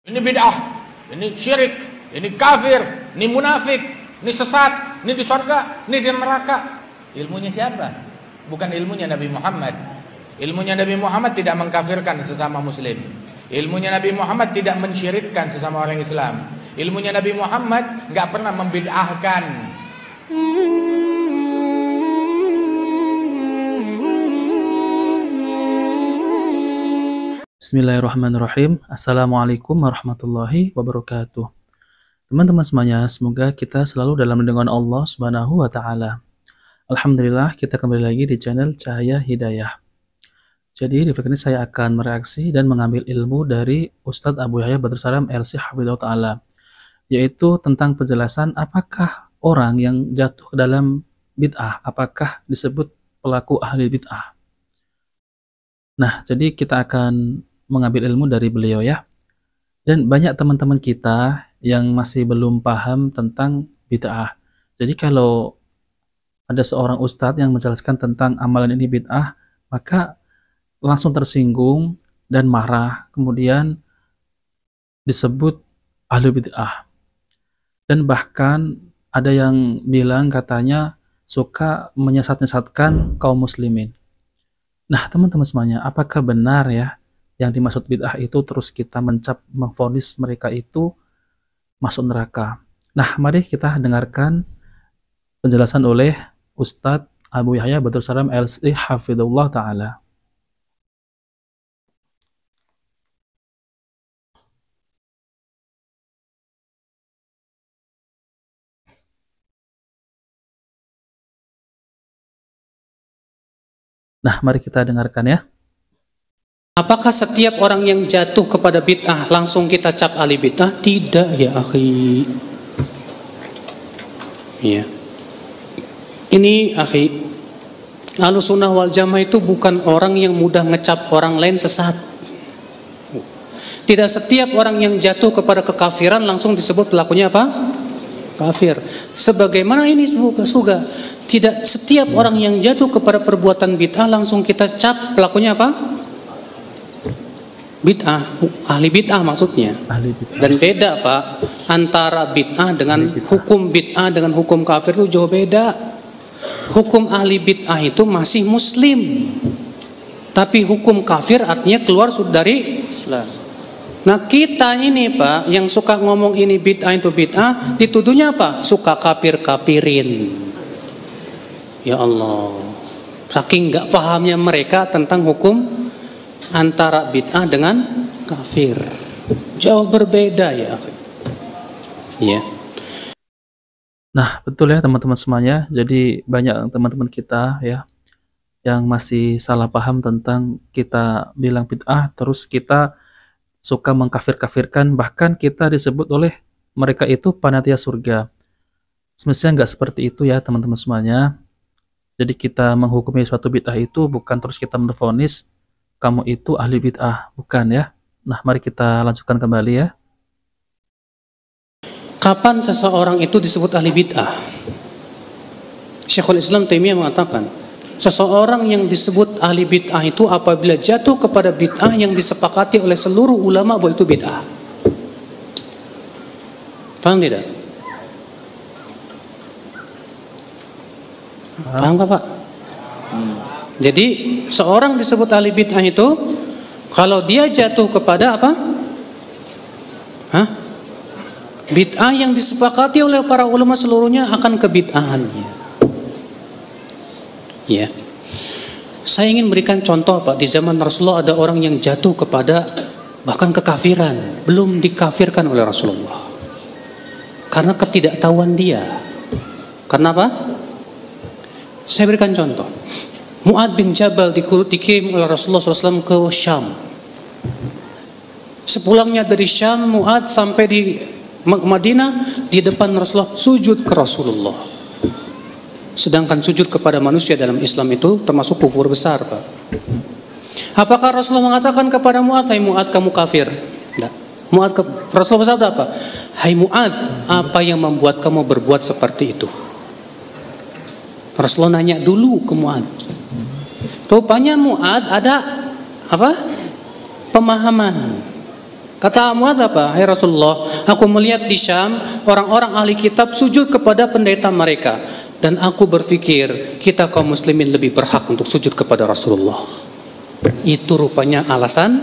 Ini bid'ah, ini syirik, ini kafir, ini munafik, ini sesat, ini di surga, ini di neraka. Ilmunya siapa? Bukan ilmunya Nabi Muhammad. Ilmunya Nabi Muhammad tidak mengkafirkan sesama muslim. Ilmunya Nabi Muhammad tidak mensyirikkan sesama orang Islam. Ilmunya Nabi Muhammad enggak pernah membid'ahkan. Bismillahirrahmanirrahim. Assalamualaikum warahmatullahi wabarakatuh. Teman-teman semuanya, semoga kita selalu dalam lindungan Allah Subhanahu wa taala. Alhamdulillah, kita kembali lagi di channel Cahaya Hidayah. Jadi di video ini saya akan mereaksi dan mengambil ilmu dari Ustadz Abu Yahya Badrus Salam LC Hafidhahullah Ta'ala, yaitu tentang penjelasan apakah orang yang jatuh ke dalam bid'ah, apakah disebut pelaku ahli bid'ah. Nah, jadi kita akan mengambil ilmu dari beliau ya. Dan banyak teman-teman kita yang masih belum paham tentang bid'ah. Jadi kalau ada seorang ustadz yang menjelaskan tentang amalan ini bid'ah, maka langsung tersinggung dan marah, kemudian disebut ahli bid'ah. Dan bahkan ada yang bilang katanya suka menyesat-nyesatkan kaum muslimin. Nah, teman-teman semuanya, apakah benar ya yang dimaksud bid'ah itu terus kita memvonis mereka itu masuk neraka? Nah, mari kita dengarkan penjelasan oleh Ustadz Abu Yahya Badrus Salam LC Hafidhahullah Ta'ala. Nah, mari kita dengarkan ya. Apakah setiap orang yang jatuh kepada bid'ah langsung kita cap ahli bid'ah? Tidak ya akhi. Ya. Ini akhi, Ahlussunnah wal Jamaah itu bukan orang yang mudah ngecap orang lain sesat. Tidak setiap orang yang jatuh kepada kekafiran langsung disebut pelakunya apa? Kafir. Sebagaimana ini juga tidak setiap orang yang jatuh kepada perbuatan bid'ah langsung kita cap pelakunya apa? Bid'ah, ahli bid'ah maksudnya. Ahli bid'ah. Dan beda Pak, antara bid'ah dengan hukum bid'ah dengan hukum kafir itu jauh beda. Hukum ahli bid'ah itu masih muslim, tapi hukum kafir artinya keluar dari Islam. Nah kita ini Pak yang suka ngomong ini bid'ah itu bid'ah, dituduhnya apa? Suka kafir-kafirin. Ya Allah, saking nggak pahamnya mereka tentang hukum antara bid'ah dengan kafir, jauh berbeda ya. Ya. Nah, betul ya teman-teman semuanya. Jadi banyak teman-teman kita ya yang masih salah paham tentang kita bilang bid'ah, terus kita suka mengkafir-kafirkan, bahkan kita disebut oleh mereka itu panitia surga. Semestinya nggak seperti itu ya teman-teman semuanya. Jadi kita menghukumi suatu bid'ah itu bukan terus kita menvonis kamu itu ahli bid'ah, bukan ya. Nah, mari kita lanjutkan kembali ya. Kapan seseorang itu disebut ahli bid'ah? Syekhul Islam Taimiyah mengatakan, seseorang yang disebut ahli bid'ah itu apabila jatuh kepada bid'ah yang disepakati oleh seluruh ulama bahwa itu bid'ah. Paham tidak? Paham nggak Pak? Jadi seorang disebut ahli bid'ah itu kalau dia jatuh kepada apa? Bid'ah yang disepakati oleh para ulama seluruhnya akan kebid'ahannya. Ya. Saya ingin berikan contoh Pak, di zaman Rasulullah ada orang yang jatuh kepada bahkan kekafiran, belum dikafirkan oleh Rasulullah. Karena ketidaktahuan dia. Karena apa? Saya berikan contoh. Mu'ad bin Jabal dikirim oleh Rasulullah SAW ke Syam. Sepulangnya dari Syam, Mu'ad sampai di Madinah, di depan Rasulullah sujud ke Rasulullah. Sedangkan sujud kepada manusia dalam Islam itu termasuk kufur besar Pak. Apakah Rasulullah mengatakan kepada Mu'ad, hai Mu'ad kamu kafir? Tidak. Rasulullah bersabda apa? Hai Mu'ad, apa yang membuat kamu berbuat seperti itu? Rasulullah nanya dulu ke Mu'ad. Rupanya Mu'ad ada apa? Pemahaman. Kata Muadz apa? Hai Rasulullah, aku melihat di Syam orang-orang ahli kitab sujud kepada pendeta mereka, dan aku berpikir kita kaum muslimin lebih berhak untuk sujud kepada Rasulullah. Itu rupanya alasan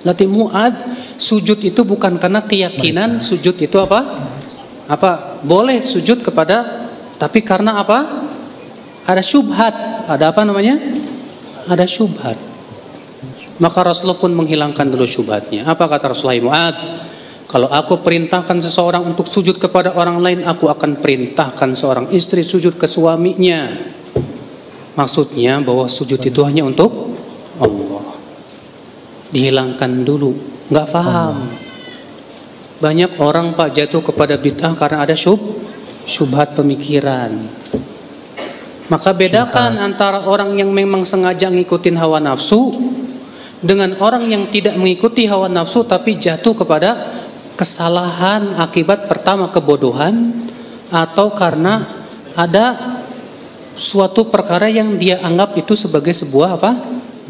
latih Muadz, sujud itu bukan karena keyakinan, sujud itu apa? Boleh sujud kepada, tapi karena apa? Ada syubhat. Ada apa namanya? Ada syubhat. Maka Rasulullah pun menghilangkan dulu syubhatnya. Apa kata Rasulullah? Muadz, kalau aku perintahkan seseorang untuk sujud kepada orang lain, aku akan perintahkan seorang istri sujud ke suaminya. Maksudnya bahwa sujud itu hanya untuk Allah. Dihilangkan dulu. Nggak paham. Banyak orang Pak jatuh kepada bid'ah karena ada syubhat pemikiran. Maka bedakan antara orang yang memang sengaja ngikutin hawa nafsu dengan orang yang tidak mengikuti hawa nafsu tapi jatuh kepada kesalahan akibat pertama kebodohan, atau karena ada suatu perkara yang dia anggap itu sebagai sebuah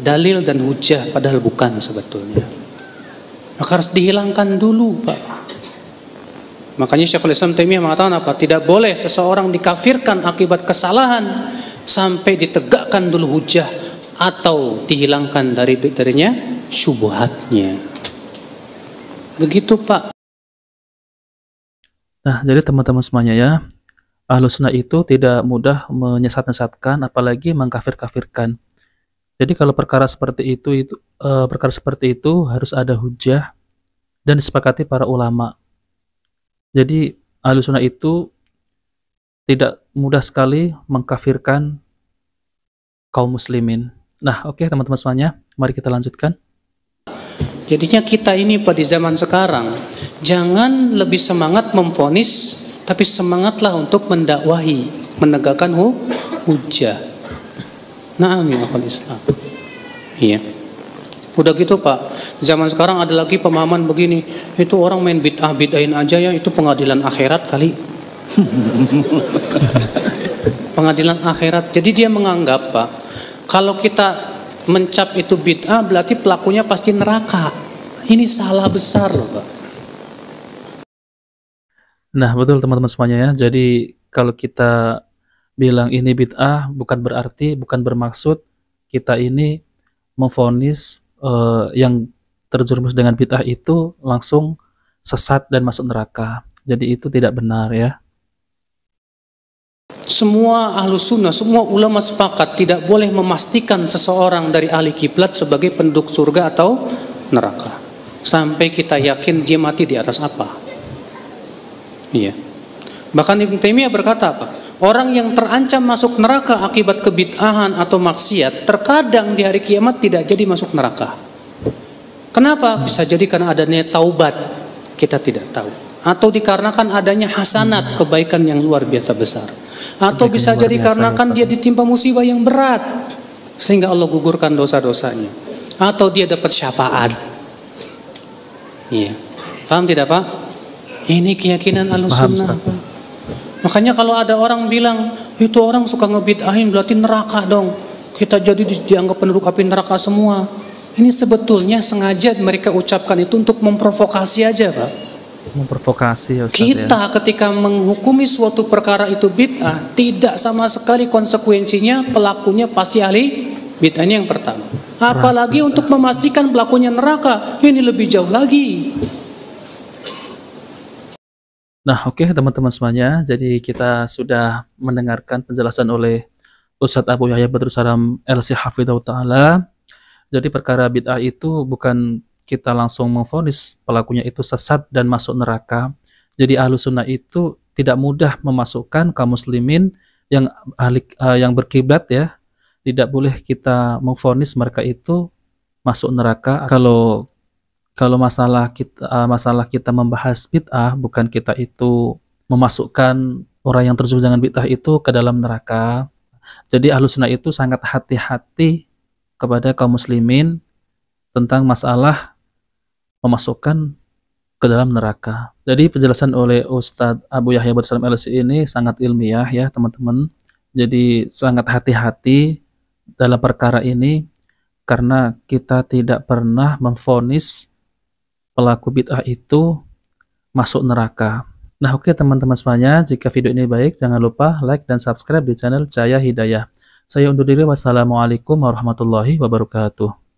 dalil dan hujah, padahal bukan sebetulnya. Maka harus dihilangkan dulu, Pak. Makanya Syekhul Islam Taimiyah mengatakan apa? Tidak boleh seseorang dikafirkan akibat kesalahan sampai ditegakkan dulu hujah atau dihilangkan darinya syubhatnya. Begitu, Pak. Nah, jadi teman-teman semuanya ya, Ahlus Sunnah itu tidak mudah menyesat-nyesatkan, apalagi mengkafir-kafirkan. Jadi kalau perkara seperti itu harus ada hujah dan disepakati para ulama. Jadi Ahlus Sunnah itu tidak mudah sekali mengkafirkan kaum muslimin. Nah, oke teman-teman semuanya, mari kita lanjutkan. Jadinya kita ini pada zaman sekarang jangan lebih semangat memvonis, tapi semangatlah untuk mendakwahi, menegakkan hujah. Naam ya akhwal Islam. Iya. Udah gitu Pak, zaman sekarang ada lagi pemahaman begini, itu orang main bid'ahin aja ya, itu pengadilan akhirat kali. Pengadilan akhirat. Jadi dia menganggap Pak, kalau kita mencap itu bid'ah berarti pelakunya pasti neraka. Ini salah besar loh Pak. Nah betul teman-teman semuanya ya, jadi kalau kita bilang ini bid'ah bukan bermaksud kita ini memvonis yang terjerumus dengan bid'ah itu langsung sesat dan masuk neraka. Jadi itu tidak benar ya. Semua Ahlus Sunnah, semua ulama sepakat tidak boleh memastikan seseorang dari ahli kiblat sebagai penduduk surga atau neraka sampai kita yakin dia mati di atas apa. Iya. Bahkan Ibnu Taimiyah berkata apa? Orang yang terancam masuk neraka akibat kebid'ahan atau maksiat terkadang di hari kiamat tidak jadi masuk neraka. Kenapa? Bisa jadi karena adanya taubat, kita tidak tahu. Atau dikarenakan adanya hasanat, kebaikan yang luar biasa besar. Atau bisa jadi karena kan dia ditimpa musibah yang berat sehingga Allah gugurkan dosa-dosanya. Atau dia dapat syafaat. Iya. Paham tidak Pak? Ini keyakinan Ahlus Sunnah. Makanya kalau ada orang bilang itu orang suka ngebid'ahin berarti neraka dong, kita jadi dianggap penduduk api neraka semua. Ini sebetulnya sengaja mereka ucapkan itu untuk memprovokasi aja Pak. Memprovokasi ya Ustaz, kita ya. Ketika menghukumi suatu perkara itu bid'ah, tidak sama sekali konsekuensinya pelakunya pasti ahli bid'ah. Ini yang pertama. Apalagi untuk memastikan pelakunya neraka, ini lebih jauh lagi. Nah oke teman-teman semuanya, jadi kita sudah mendengarkan penjelasan oleh Ustadz Abu Yahya Badrus Salam LC Hafidhahu Ta'ala. Jadi perkara bid'ah itu bukan kita langsung memvonis pelakunya itu sesat dan masuk neraka. Jadi Ahlus Sunnah itu tidak mudah memasukkan kaum muslimin yang berkiblat ya. Tidak boleh kita memvonis mereka itu masuk neraka. Kalau masalah kita membahas bid'ah, bukan kita itu memasukkan orang yang terjerumus dengan bid'ah itu ke dalam neraka. Jadi Ahlus Sunnah itu sangat hati-hati kepada kaum muslimin tentang masalah memasukkan ke dalam neraka. Jadi penjelasan oleh Ustadz Abu Yahya Badrus Salam LC ini sangat ilmiah ya teman-teman. Jadi sangat hati-hati dalam perkara ini karena kita tidak pernah memvonis pelaku bid'ah itu masuk neraka. Nah, oke teman-teman semuanya, jika video ini baik, jangan lupa like dan subscribe di channel Cahaya Hidayah. Saya undur diri, wassalamualaikum warahmatullahi wabarakatuh.